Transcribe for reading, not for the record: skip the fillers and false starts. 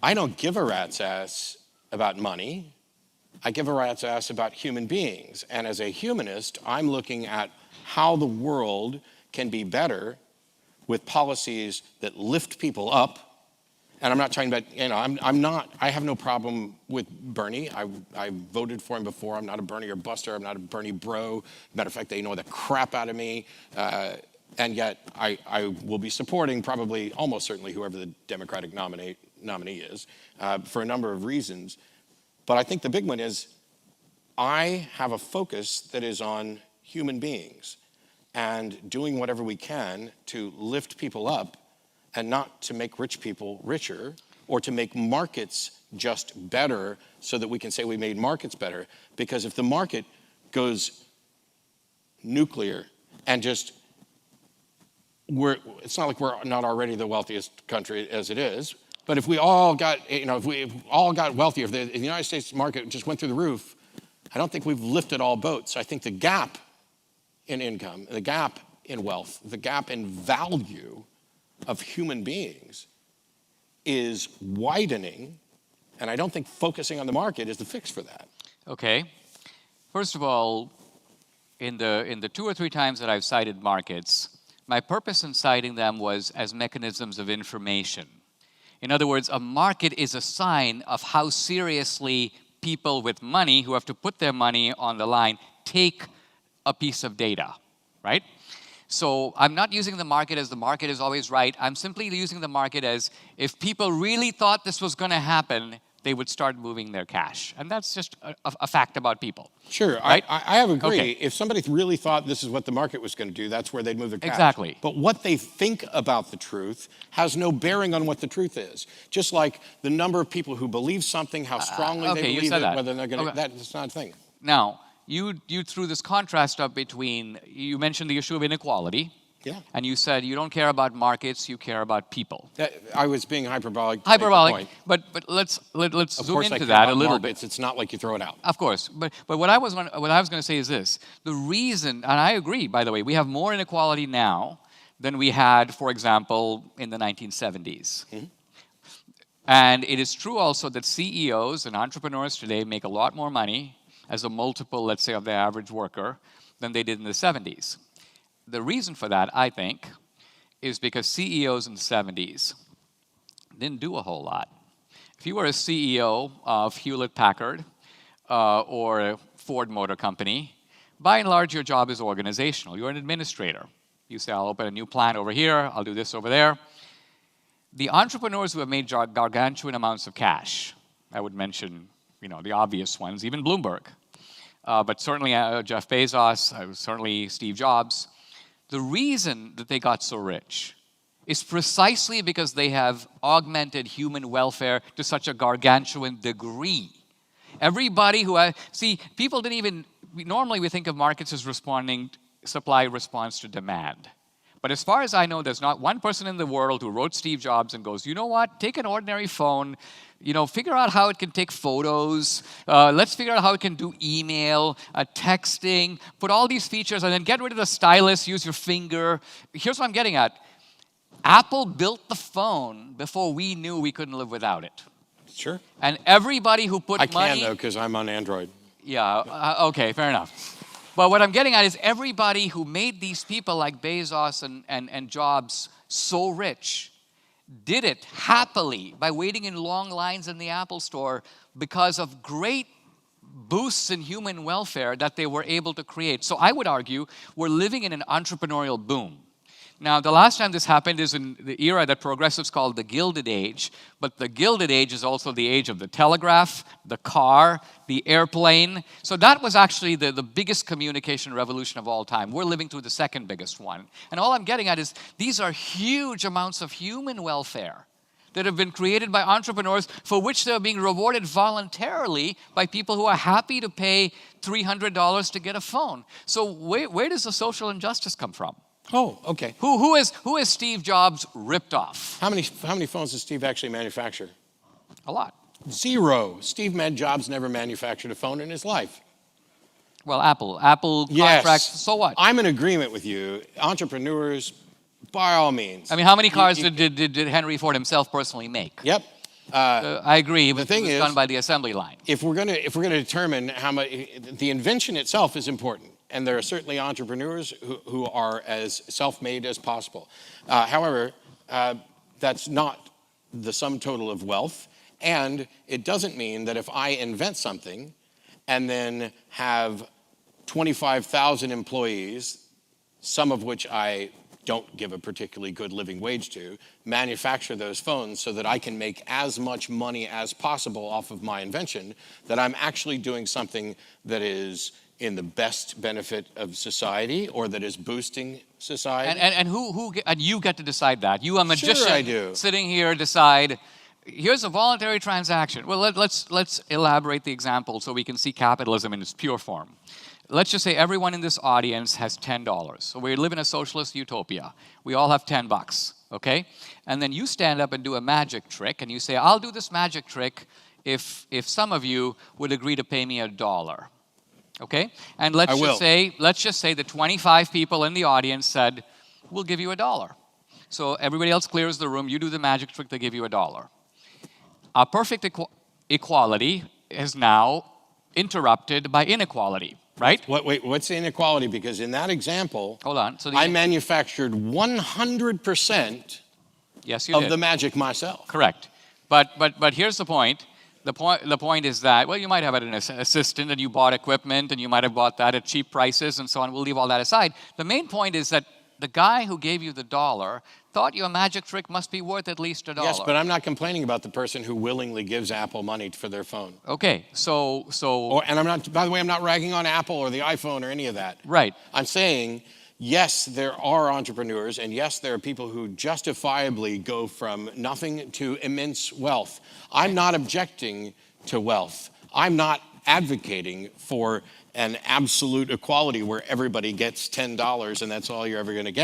I don't give a rat's ass about money. I give a rat's ass about human beings. And as a humanist, I'm looking at how the world can be better with policies that lift people up. And I'm not talking about, I have no problem with Bernie. I voted for him before. I'm not a Bernie or buster. I'm not a Bernie bro. Matter of fact, they know the crap out of me. And yet I will be supporting probably, almost certainly, whoever the Democratic nominee is for a number of reasons. But I think the big one is I have a focus that is on human beings and doing whatever we can to lift people up and not to make rich people richer or to make markets just better so that we can say we made markets better. Because if the market goes nuclear and just, it's not like we're not already the wealthiest country as it is, but if we all got, if we all got wealthier, if the United States market just went through the roof, I don't think we've lifted all boats. I think the gap in income, the gap in wealth, the gap in value of human beings is widening, and I don't think focusing on the market is the fix for that. Okay. First of all, in the 2 or 3 times that I've cited markets, my purpose in citing them was as mechanisms of information. In other words, a market is a sign of how seriously people with money who have to put their money on the line take a piece of data, right? So I'm not using the market as the market is always right. I'm simply using the market as if people really thought this was going to happen, they would start moving their cash. And that's just a fact about people. Sure, right? I have agreed. Okay. If somebody really thought this is what the market was going to do, that's where they'd move their cash. Exactly. But what they think about the truth has no bearing on what the truth is. Just like the number of people who believe something, how strongly they believe it, whether they're going to, that's not a thing. Now, you threw this contrast up between, you mentioned the issue of inequality. Yeah. And you said you don't care about markets, you care about people. I was being hyperbolic. Hyperbolic, but let's zoom into that a little bit. It's not like you throw it out. Of course, but what I was going to say is this: the reason, and I agree, by the way, we have more inequality now than we had, for example, in the 1970s. Mm-hmm. And it is true also that CEOs and entrepreneurs today make a lot more money as a multiple, let's say, of the average worker than they did in the 70s. The reason for that, I think, is because CEOs in the 70s didn't do a whole lot. If you were a CEO of Hewlett-Packard or Ford Motor Company, by and large, your job is organizational. You're an administrator. You say, I'll open a new plant over here, I'll do this over there. The entrepreneurs who have made gargantuan amounts of cash, I would mention, the obvious ones, even Bloomberg, but certainly Jeff Bezos, certainly Steve Jobs. The reason that they got so rich is precisely because they have augmented human welfare to such a gargantuan degree. Everybody who people didn't even, normally we think of markets as responding, supply response to demand. But as far as I know, there's not one person in the world who wrote Steve Jobs and goes, you know what, take an ordinary phone, figure out how it can take photos, let's figure out how it can do email, texting, put all these features, and then get rid of the stylus, use your finger. Here's what I'm getting at. Apple built the phone before we knew we couldn't live without it. Sure. And everybody who put money... I can, though, because I'm on Android. Yeah, okay, fair enough. But what I'm getting at is everybody who made these people like Bezos and Jobs so rich did it happily by waiting in long lines in the Apple store because of great boosts in human welfare that they were able to create. So I would argue we're living in an entrepreneurial boom. Now, the last time this happened is in the era that progressives called the Gilded Age, but the Gilded Age is also the age of the telegraph, the car, the airplane. So that was actually the biggest communication revolution of all time. We're living through the second biggest one. And all I'm getting at is these are huge amounts of human welfare that have been created by entrepreneurs for which they're being rewarded voluntarily by people who are happy to pay $300 to get a phone. So where does the social injustice come from? Oh, okay. Who is Steve Jobs ripped off? How many phones does Steve actually manufacture? A lot. 0. Steve Jobs never manufactured a phone in his life. Well, Apple contracts, so what? I'm in agreement with you. Entrepreneurs, by all means. I mean, how many cars did Henry Ford himself personally make? Yep. I agree. It was thing is, done by the assembly line. if we're going to determine how much, the invention itself is important, and there are certainly entrepreneurs who are as self-made as possible. However, that's not the sum total of wealth, and it doesn't mean that if I invent something and then have 25,000 employees, some of which I don't give a particularly good living wage to, manufacture those phones so that I can make as much money as possible off of my invention, that I'm actually doing something that is in the best benefit of society or that is boosting society. And you get to decide that. You, a magician, Sure I do. sitting here, decide, here's a voluntary transaction. Well, let's elaborate the example so we can see capitalism in its pure form. Let's just say everyone in this audience has $10. So we live in a socialist utopia. We all have $10, okay? And then you stand up and do a magic trick, and you say, I'll do this magic trick if some of you would agree to pay me $1. Okay? And let's just say the 25 people in the audience said, we'll give you $1. So everybody else clears the room, you do the magic trick, they give you $1. Our perfect equality is now interrupted by inequality. Right? Wait, what's the inequality? Because in that example, hold on. So I manufactured 100% of the magic myself. Correct. But here's the point. The point is that, well, you might have an assistant and you bought equipment and you might have bought that at cheap prices and so on. We'll leave all that aside. The main point is that the guy who gave you the $1 thought your magic trick must be worth at least $1. Yes, but I'm not complaining about the person who willingly gives Apple money for their phone. Okay, And I'm not, by the way, I'm not ragging on Apple or the iPhone or any of that. Right. I'm saying, yes, there are entrepreneurs, and yes, there are people who justifiably go from nothing to immense wealth. I'm not objecting to wealth. I'm not advocating for an absolute equality where everybody gets $10 and that's all you're ever going to get.